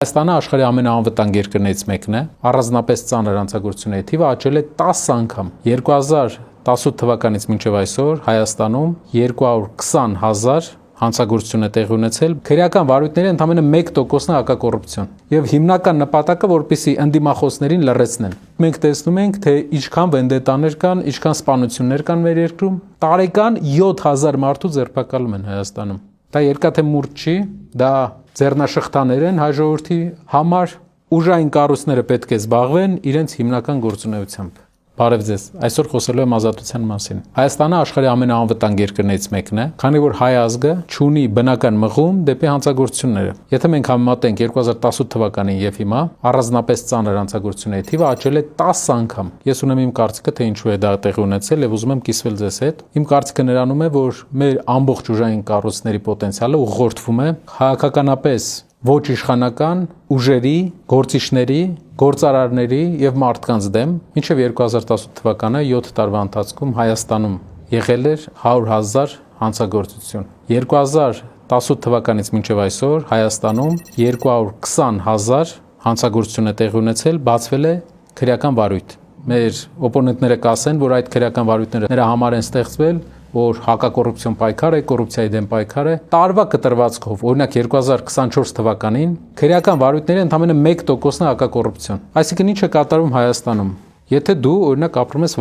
Հայաստանը աշխարհի ամենաանվտանգ երկրներից մեկն է, առանձնապես ծանր հանցագործությունների թիվը աճել է 10 անգամ։ 2018 թվականից մինչև այսօր Հայաստանում 220,000 հանցագործություն է տեղի ունեցել, քրեական վարույթների ընդամենը 1%-ն է հակակոռուպցիոն։ Եվ հիմնական նպատակը, որպեսզի ընդդիմախոսներին լռեցնեն։ Մենք տեսնում ենք, թե ինչքան վենդետաներ կան, ինչքան սպանություններ կան մեր երկրում։ Տարեկան 7000 մարդու ձերբակալում են Հայաստանում։ Դա երկաթե մուրճ չի, դա ձեռնաշղթաներ են հայ ժողովրդի համար, ուժային կառույցները պետք է զբաղվեն իրենց հիմնական գործունեությամբ։ Բարև ձեզ, այսօր խոսելու եմ ազատության մասին։ Հայաստանը աշխարհի ամենաանվտանգ երկրներից մեկն է, քանի որ հայ ազգը չունի բնական մղում դեպի հանցագործությունները։ Եթե մենք համեմատենք 2018 թվականին եւ հիմա, առանձնապես ծանր հանցագործությունների թիվը աճել է 10 անգամ։ Ես ունեմ իմ կարծիքը, թե ինչու է դա տեղի ունեցել եւ ուզում եմ կիսվել ձեզ հետ։ Իմ կարծիքը նրանում է, որ մեր ամբողջ ուժային կառույցների պոտենցիալը ուղղորդվում է քաղաքականապես ոչ իշխանական ուժերի, գործիչների, գործարարների եւ մարդկանց դեմ, մինչեւ 2018 թվականը 7 տարվա ընթացքում Հայաստանում եղել էր 100,000 հանցագործություն։ 2018 թվականից մինչեւ այսօր Հայաստանում 220,000 հանցագործություն է տեղի ունեցել, բացվել է քրեական վարույթ։ Մեր օպոնենտները կասեն, որ այդ քրեական վարույթները նրա համար են ստեղծվել, որ հակակոռուպցիոն պայքար է, կոռուպցիայի դեմ պայքար է։ Տարվա կտրվածքով, օրինակ 2024 թվականին քրեական վարույթների ընդամենը 1%-ն է հակակոռուպցիոն։ Այսինքն ինչ է կատարվում Հայաստանում։ Եթե դու օրինակ ապրում ես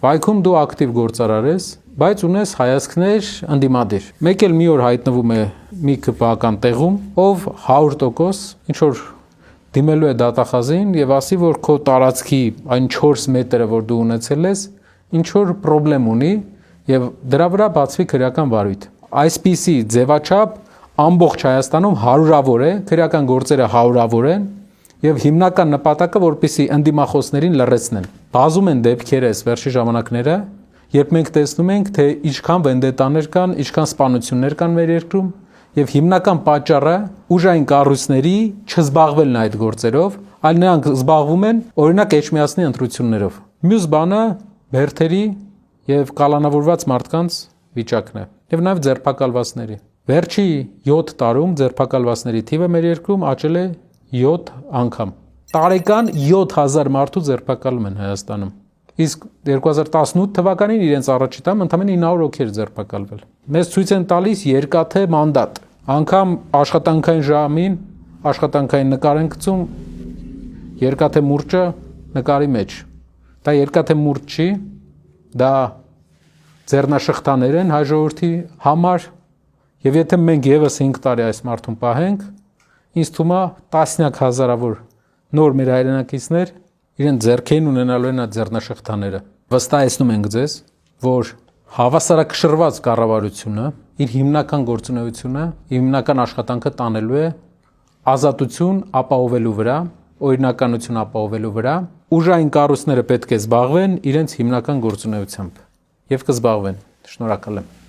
Վայքում դու ակտիվ գործարար ես, բայց ունես հայացքներ ընդդիմադիր։ Մեկ էլ մի օր հայտնվում է մի քպական տեղում, ով 100% ինչ որ դիմելու է դատախազին եւ ասի, որ քո տարածքի այն 4 մետրը, որ դու ունեցել ես, ինչ որ խնդրեմ ունի եւ դրա վրա բացվի քրեական վարույթ։ Այսպիսի ձևաչափ ամբողջ Հայաստանում հարյուրավոր է, քրեական գործերը հարյուրավոր են եւ հիմնական նպատակը, որպեսզի ընդդիմախոսներին լռեցնեն։ Բազում են դեպքերը վերջի ժամանակները, երբ մենք տեսնում ենք, թե ինչքան վենդետաներ կան, ինչքան սպանություններ կան մեր երկրում եւ հիմնական պատճառը ուժային կառույցների չզբաղվելն այդ գործերով, այլ նրանք զբաղվում են օրինակ Էջմիածնի ընտրություններով։ Մյուս բանը բերթերի եւ կալանավորված մարդկանց վիճակն է եւ նաեւ ձերբակալվածների։ Վերջի 7 տարում ձերբակալվածների թիվը մեր երկրում աճել է 7 անգամ։ Տարեկան 7000 մարդու ձերբակալում են Հայաստանում։ Իսկ 2018 թվականին իրենց առաջի տամ ընդամենը 900 հոգի ձերբակալվել։ Մեզ ցույց են տալիս երկաթե մանդատ։ Անգամ աշխատանքային ժամին աշխատանքային նկար են գցում երկաթե մուրճը նկարի մեջ։ Դա երկաթե մուրճ չի, դա ձեռնաշղթաներ են հայ ժողովրդի համար եւ եթե մենք եւս 5 տարի այս մարդուն պահենք, ինձ թվում է տասնյակ հազարավոր նոր մեր հայրենակիցներ իրեն ձեռքին ունենալու են այդ ձեռնաշղթաները։ Վստահեցնում ենք ձեզ, որ հավասարակշռված կառավարությունը իր հիմնական գործունեությունը, հիմնական աշխատանքը տանելու է ազատություն ապահովելու վրա, օրինականություն ապահովելու վրա, ուժային կառույցները պետք է զբաղվեն իրենց հիմնական գործունեությամբ եւ կզբաղվեն։ Շնորհակալ եմ։